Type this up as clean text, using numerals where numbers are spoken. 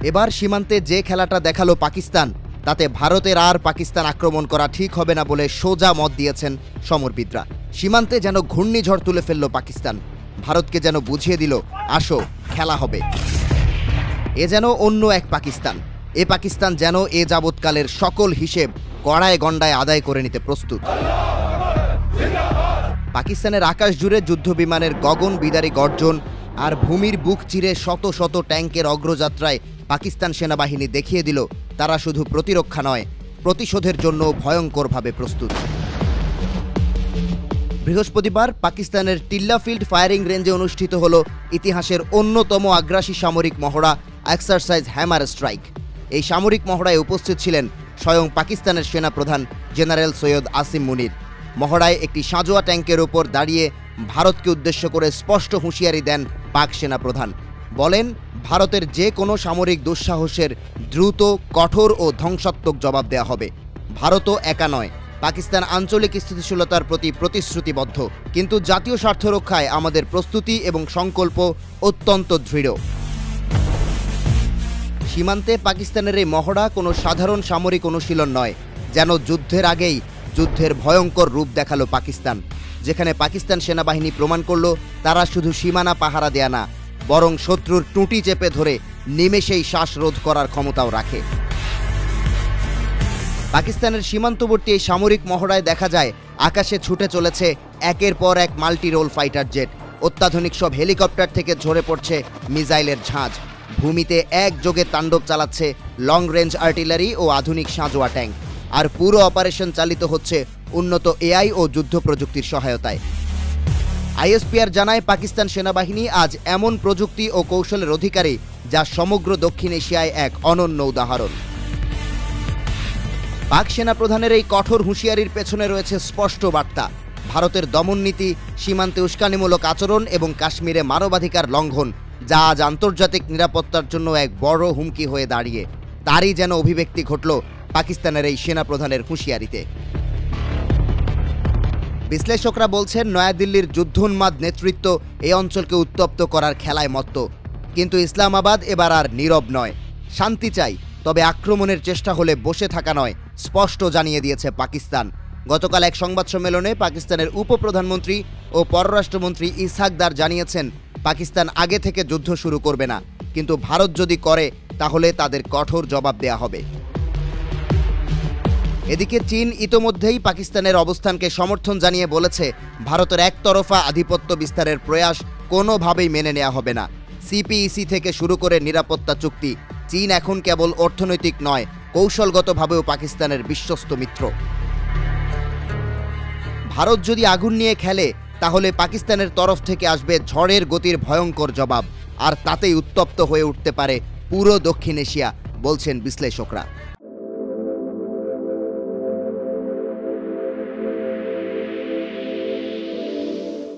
এবার সীমান্তে যে খেলাটা দেখালো পাকিস্তান, তাতে ভারতের আর পাকিস্তান আক্রমণ করা ঠিক হবে না বলে সোজা মত দিয়েছেন সমরবিদরা। সীমান্তে যেন ঘূর্ণিঝড় তুলে ফেলল পাকিস্তান, ভারতকে যেন বুঝিয়ে দিল, আসো খেলা হবে। এ যেন অন্য এক পাকিস্তান। এ পাকিস্তান যেন এ যাবৎকালের সকল হিসেব কড়ায় গণ্ডায় আদায় করে নিতে প্রস্তুত। পাকিস্তানের আকাশ জুড়ে যুদ্ধ বিমানের গগন বিদারী গর্জন আর ভূমির বুক চিরে শত শত ট্যাঙ্কের অগ্রযাত্রায় পাকিস্তান সেনাবাহিনী দেখিয়ে দিল তারা শুধু প্রতিরক্ষা নয়, প্রতিশোধের জন্য ভয়ঙ্করভাবে প্রস্তুত। বৃহস্পতিবার পাকিস্তানের টিল্লা ফিল্ড ফায়ারিং রেঞ্জে অনুষ্ঠিত হল ইতিহাসের অন্যতম আগ্রাসী সামরিক মহড়া এক্সারসাইজ হ্যামার স্ট্রাইক। এই সামরিক মহড়ায় উপস্থিত ছিলেন স্বয়ং পাকিস্তানের সেনাপ্রধান জেনারেল সৈয়দ আসিম মুনির। মহড়ায় একটি সাঁজোয়া ট্যাঙ্কের ওপর দাঁড়িয়ে ভারতকে উদ্দেশ্য করে স্পষ্ট হুঁশিয়ারি দেন পাক সেনাপ্রধান। বলেন, ভারতের যে কোনো সামরিক দুঃসাহসের দ্রুত, কঠোর ও ধ্বংসাত্মক জবাব দেওয়া হবে। ভারতও একা নয়, পাকিস্তান আঞ্চলিক স্থিতিশীলতার প্রতি প্রতিশ্রুতিবদ্ধ, কিন্তু জাতীয় স্বার্থ রক্ষায় আমাদের প্রস্তুতি এবং সংকল্প অত্যন্ত দৃঢ়। সীমান্তে পাকিস্তানের এই মহড়া কোনো সাধারণ সামরিক অনুশীলন নয়, যেন যুদ্ধের আগেই যুদ্ধের ভয়ঙ্কর রূপ দেখালো পাকিস্তান, যেখানে পাকিস্তান সেনাবাহিনী প্রমাণ করল তারা শুধু সীমানা পাহারা দেয়া না, বরং শত্রুর টুঁটি চেপে ধরে নিমেষেই শ্বাসরোধ করার ক্ষমতাও রাখে। পাকিস্তানের সীমান্তবর্তী এই সামরিক মহড়ায় দেখা যায় আকাশে ছুটে চলেছে একের পর এক মাল্টি রোল ফাইটার জেট, অত্যাধুনিক সব হেলিকপ্টার থেকে ঝরে পড়ছে মিসাইলের ঝাঁজ, ভূমিতে একযোগে তাণ্ডব চালাচ্ছে লং রেঞ্জ আর্টিলারি ও আধুনিক সাঁজোয়া ট্যাঙ্ক, আর পুরো অপারেশন চালিত হচ্ছে উন্নত এআই ও যুদ্ধ প্রযুক্তির সহায়তায়। আইএসপিআর জানায়, পাকিস্তান সেনাবাহিনী আজ এমন প্রযুক্তি ও কৌশলের অধিকারী যা সমগ্র দক্ষিণ এশিয়ায় এক অনন্য উদাহরণ। পাক সেনাপ্রধানের এই কঠোর হুঁশিয়ারির পেছনে রয়েছে স্পষ্ট বার্তা। ভারতের দমননীতি, সীমান্তে উস্কানিমূলক আচরণ এবং কাশ্মীরে মানবাধিকার লঙ্ঘন, যা আজ আন্তর্জাতিক নিরাপত্তার জন্য এক বড় হুমকি হয়ে দাঁড়িয়ে, তারই যেন অভিব্যক্তি ঘটল পাকিস্তানের এই সেনাপ্রধানের হুঁশিয়ারিতে। বিশ্লেষকরা বলছেন, নয়াদিল্লির যুদ্ধোন্মাদ নেতৃত্ব এই অঞ্চলকে উত্তপ্ত করার খেলায় মত্ত, কিন্তু ইসলামাবাদ এবার আর নীরব নয়। শান্তি চাই, তবে আক্রমণের চেষ্টা হলে বসে থাকা নয়, স্পষ্ট জানিয়ে দিয়েছে পাকিস্তান। গতকাল এক সংবাদ সম্মেলনে পাকিস্তানের উপপ্রধানমন্ত্রী ও পররাষ্ট্রমন্ত্রী ইসহাক দার জানিয়েছেন, পাকিস্তান আগে থেকে যুদ্ধ শুরু করবে না, কিন্তু ভারত যদি করে তাহলে তাদের কঠোর জবাব দেয়া হবে। এদিকে চীন ইতোমধ্যেই পাকিস্তানের অবস্থানকে সমর্থন জানিয়ে বলেছে, ভারতের একতরফা আধিপত্য বিস্তারের প্রয়াস কোনোভাবেই মেনে নেওয়া হবে না। সিপিইসি থেকে শুরু করে নিরাপত্তা চুক্তি, চীন এখন কেবল অর্থনৈতিক নয়, কৌশলগতভাবেও পাকিস্তানের বিশ্বস্ত মিত্র। ভারত যদি আগুন নিয়ে খেলে, তাহলে পাকিস্তানের তরফ থেকে আসবে ঝড়ের গতির ভয়ঙ্কর জবাব, আর তাতেই উত্তপ্ত হয়ে উঠতে পারে পুরো দক্ষিণ এশিয়া, বলছেন বিশ্লেষকরা।